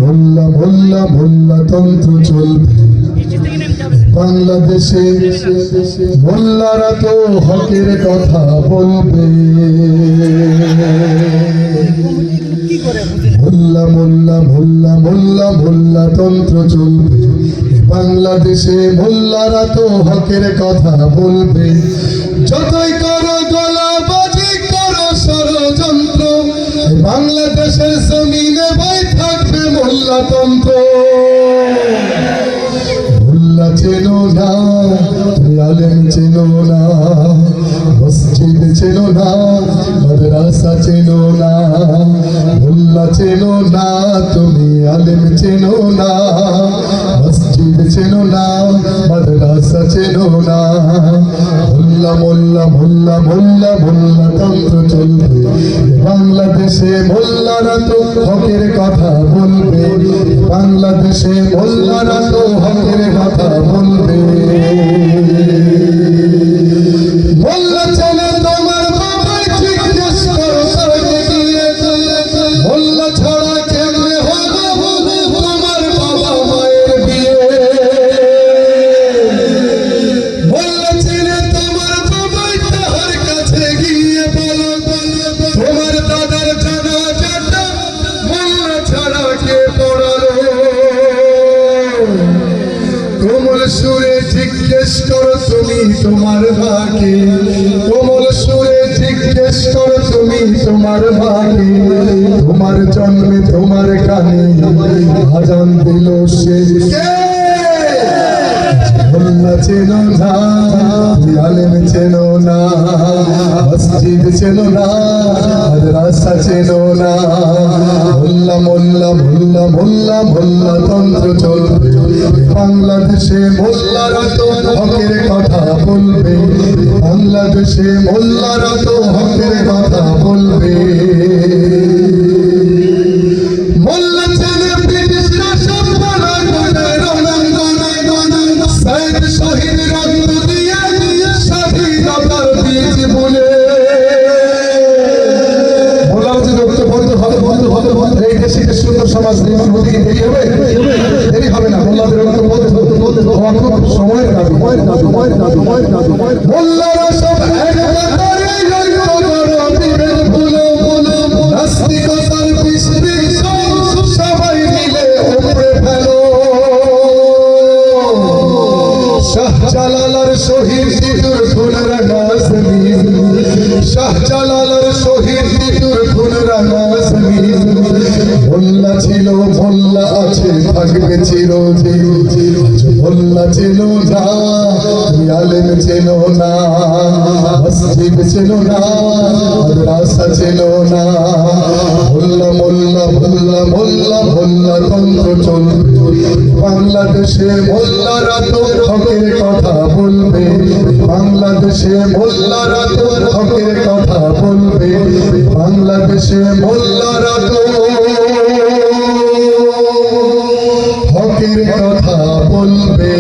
ভোল্লা ভোল্লা ভোল্লা তন্ত্র চলবে বাংলাদেশে। মোল্লারা তো হকের কথা বলবে। মোল্লা মোল্লা মোল্লা মোল্লা মোল্লা তন্ত্র চলবে বাংলাদেশে। মোল্লারা তো হকের কথা বলবে। যতই করো গলাবাজি করো ষড়যন্ত্র, বাংলাদেশের জমিনে বই থাকবে মোল্লাতন্ত্র। মোল্লা চেনো না তুমি, আলেম চেনো না, মসজিদ চেনো না, মাদ্রাসা চেনো না। মোল্লা চেনো না তুমি, আলেম চেনো না, মসজিদ চেনো না, মাদ্রাসা চেনো না। মোল্লা মোল্লা মোল্লা মোল্লা মোল্লা তন্ত্র চলবে বাংলাদেশে। মোল্লারা তো হকের কথা বলবে বাংলাদেশে। মোল্লারা তো হকের কথা বলবে। মোল্লা চেনে তোমার বাবাই জিজ্ঞেস করো তাকে গিয়ে, মোল্লা ছাড়া কেমনে হলো তোমার বাবা মায়ের বিয়ে। মোল্লা চেনে তোমার বাবাই তাহার কাছে গিয়ে বলো তোমার দাদার জানাজাটা মোল্লা ছাড়া কে পড়ালো। কোমল সুরে জিজ্ঞেস করো তুমি তোমার মাকে, কোমল সুরে জিজ্ঞেস করো তুমি তোমার মাকে। তোমার জন্মে তোমার কানে আজান দিল সে কে? মোল্লা চেনো না, আলেম চেনো না, মসজিদ চেনো না, মাদ্রাসা চেনো না। মোল্লা মোল্লা মোল্লা মোল্লা মোল্লা তন্ত্র চলবে বাংলাদেশে। মোল্লারা তো হকের কথা বলবে বাংলাদেশে। মোল্লারা তো হকের কথা বলবে। মোল্লা চেনে ব্রিটিশ শাসন সাইদ শহীদ রক্ত দিয়ে স্বাধীনতার বীজ বলে। মোল্লার যে রক্ত বন্ধ হবে বন্ধ হবে বন্ধ, এই দেশে সুন্দর সমাজ নির্মাণ হতে দেরি হবে? দেরি হবে না। মোল্লাদের রক্ত বন্ধ হওয়া খুব সময়ের দাবি। মোল্লারা সব এক কাতারে নাস্তিকতার বিষ সবাই মিলে উপরে ফেলো। শাহজালালার শহীদ তিতুর ফুলরাঙা জমিন, শাহজালালার শহীদ তিতুর ফুলরাঙা জমিন। মোল্লা ছিল মোল্লা আছে থাকবে চিরদিন। মোল্লা চেনো না তুমি, আলেম চেনো না, মসজিদ চেনো না, মাদ্রাসা চেনো না। মোল্লা মোল্লা মোল্লা মোল্লা মোল্লা তন্ত্র চলবে বাংলাদেশে। মোল্লারা তো হকের কথা বলবে বাংলাদেশে। মোল্লারা তো হকের কথা বলবে বাংলাদেশে। মোল্লারা তো হকের কথা বলবে।